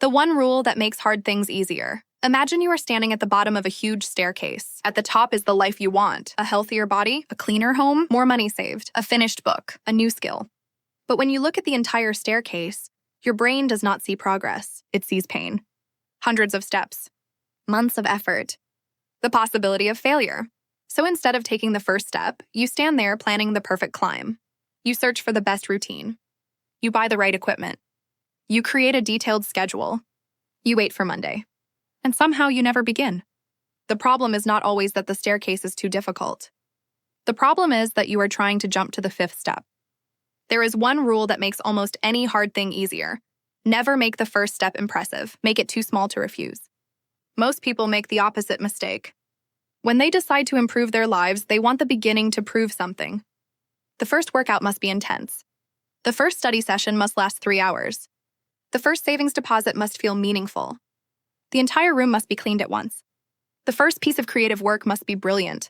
The one rule that makes hard things easier. Imagine you are standing at the bottom of a huge staircase. At the top is the life you want: a healthier body, a cleaner home, more money saved, a finished book, a new skill. But when you look at the entire staircase, your brain does not see progress. It sees pain. Hundreds of steps, months of effort, the possibility of failure. So instead of taking the first step, you stand there planning the perfect climb. You search for the best routine. You buy the right equipment. You create a detailed schedule. You wait for Monday. And somehow you never begin. The problem is not always that the staircase is too difficult. The problem is that you are trying to jump to the fifth step. There is one rule that makes almost any hard thing easier. Never make the first step impressive. Make it too small to refuse. Most people make the opposite mistake. When they decide to improve their lives, they want the beginning to prove something. The first workout must be intense. The first study session must last 3 hours. The first savings deposit must feel meaningful. The entire room must be cleaned at once. The first piece of creative work must be brilliant.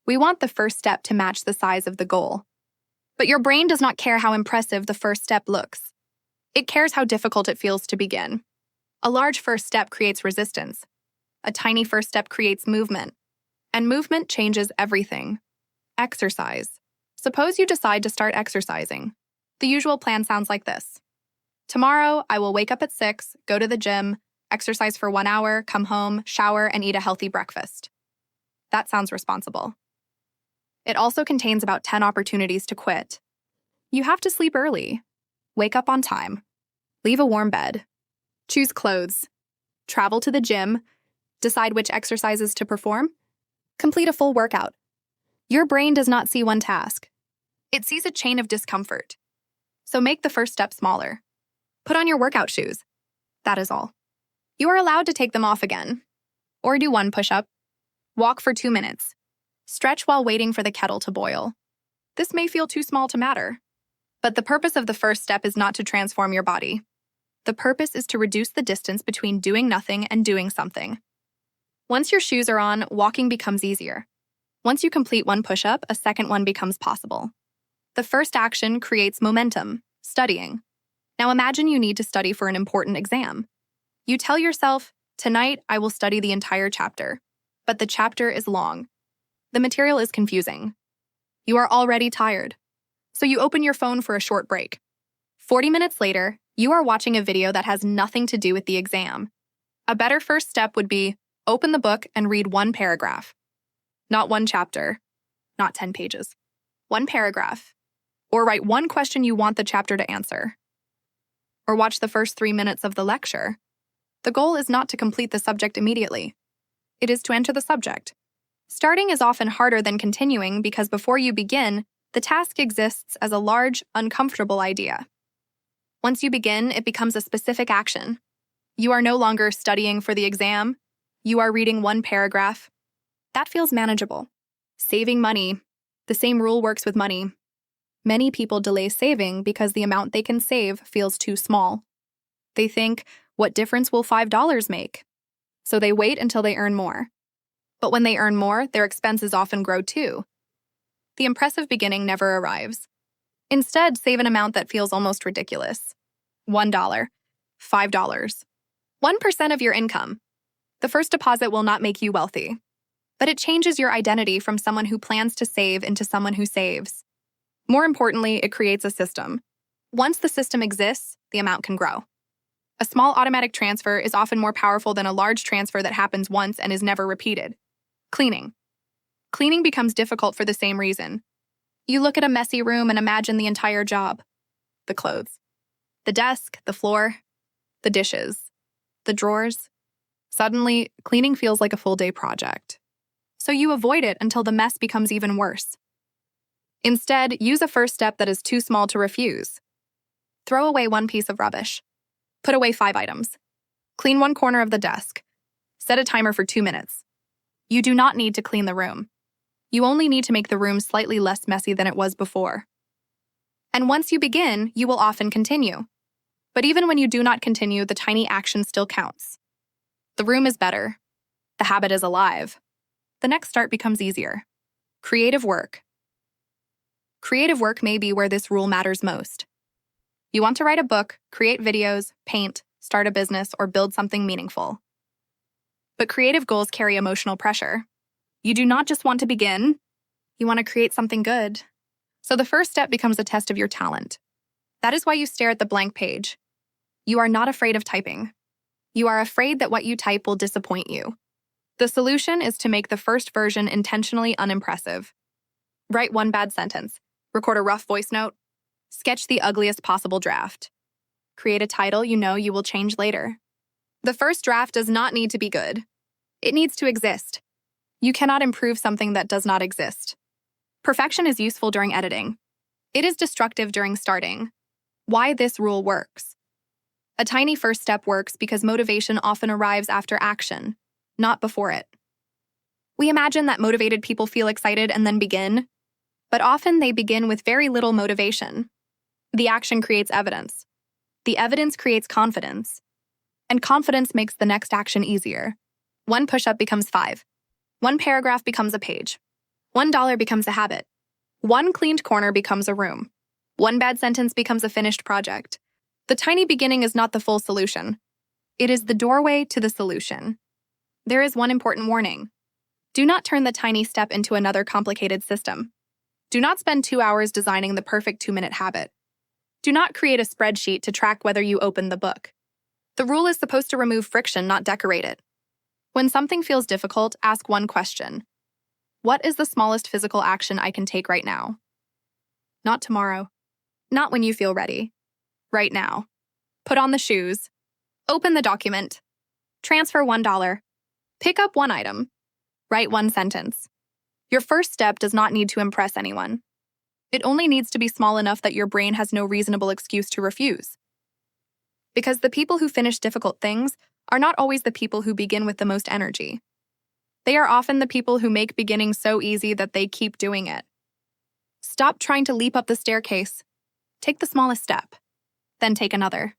We want the first step to match the size of the goal. But your brain does not care how impressive the first step looks. It cares how difficult it feels to begin. A large first step creates resistance. A tiny first step creates movement. And movement changes everything. Exercise. Suppose you decide to start exercising. The usual plan sounds like this. Tomorrow, I will wake up at 6, go to the gym, exercise for 1 hour, come home, shower, and eat a healthy breakfast. That sounds responsible. It also contains about 10 opportunities to quit. You have to sleep early, wake up on time, leave a warm bed, choose clothes, travel to the gym, decide which exercises to perform, complete a full workout. Your brain does not see one task. It sees a chain of discomfort. So make the first step smaller. Put on your workout shoes. That is all. You are allowed to take them off again. Or do one push-up. Walk for 2 minutes. Stretch while waiting for the kettle to boil. This may feel too small to matter. But the purpose of the first step is not to transform your body. The purpose is to reduce the distance between doing nothing and doing something. Once your shoes are on, walking becomes easier. Once you complete one push-up, a second one becomes possible. The first action creates momentum, studying. Now imagine you need to study for an important exam. You tell yourself, tonight I will study the entire chapter. But the chapter is long. The material is confusing. You are already tired. So you open your phone for a short break. 40 minutes later, you are watching a video that has nothing to do with the exam. A better first step would be open the book and read one paragraph. Not one chapter, not 10 pages. One paragraph. Or write one question you want the chapter to answer. Or watch the first 3 minutes of the lecture. The goal is not to complete the subject immediately. It is to enter the subject. Starting is often harder than continuing because before you begin, the task exists as a large, uncomfortable idea. Once you begin, it becomes a specific action. You are no longer studying for the exam. You are reading one paragraph. That feels manageable. Saving money. The same rule works with money. Many people delay saving because the amount they can save feels too small. They think, what difference will $5 make? So they wait until they earn more. But when they earn more, their expenses often grow too. The impressive beginning never arrives. Instead, save an amount that feels almost ridiculous. $1, $5, 1% of your income. The first deposit will not make you wealthy, but it changes your identity from someone who plans to save into someone who saves. More importantly, it creates a system. Once the system exists, the amount can grow. A small automatic transfer is often more powerful than a large transfer that happens once and is never repeated. Cleaning. Cleaning becomes difficult for the same reason. You look at a messy room and imagine the entire job. The clothes. The desk, the floor, the dishes, the drawers. Suddenly, cleaning feels like a full-day project. So you avoid it until the mess becomes even worse. Instead, use a first step that is too small to refuse. Throw away one piece of rubbish. Put away 5 items. Clean one corner of the desk. Set a timer for 2 minutes. You do not need to clean the room. You only need to make the room slightly less messy than it was before. And once you begin, you will often continue. But even when you do not continue, the tiny action still counts. The room is better. The habit is alive. The next start becomes easier. Creative work. Creative work may be where this rule matters most. You want to write a book, create videos, paint, start a business, or build something meaningful. But creative goals carry emotional pressure. You do not just want to begin, you want to create something good. So the first step becomes a test of your talent. That is why you stare at the blank page. You are not afraid of typing. You are afraid that what you type will disappoint you. The solution is to make the first version intentionally unimpressive. Write one bad sentence, record a rough voice note, sketch the ugliest possible draft. Create a title you know you will change later. The first draft does not need to be good. It needs to exist. You cannot improve something that does not exist. Perfection is useful during editing. It is destructive during starting. Why this rule works. A tiny first step works because motivation often arrives after action, not before it. We imagine that motivated people feel excited and then begin, but often they begin with very little motivation. The action creates evidence. The evidence creates confidence. And confidence makes the next action easier. One push-up becomes 5. One paragraph becomes a page. $1 becomes a habit. One cleaned corner becomes a room. One bad sentence becomes a finished project. The tiny beginning is not the full solution. It is the doorway to the solution. There is one important warning. Do not turn the tiny step into another complicated system. Do not spend 2 hours designing the perfect 2-minute habit. Do not create a spreadsheet to track whether you open the book. The rule is supposed to remove friction, not decorate it. When something feels difficult, ask one question. What is the smallest physical action I can take right now? Not tomorrow. Not when you feel ready. Right now. Put on the shoes. Open the document. Transfer $1. Pick up one item. Write one sentence. Your first step does not need to impress anyone. It only needs to be small enough that your brain has no reasonable excuse to refuse. Because the people who finish difficult things are not always the people who begin with the most energy. They are often the people who make beginning so easy that they keep doing it. Stop trying to leap up the staircase. Take the smallest step, then take another.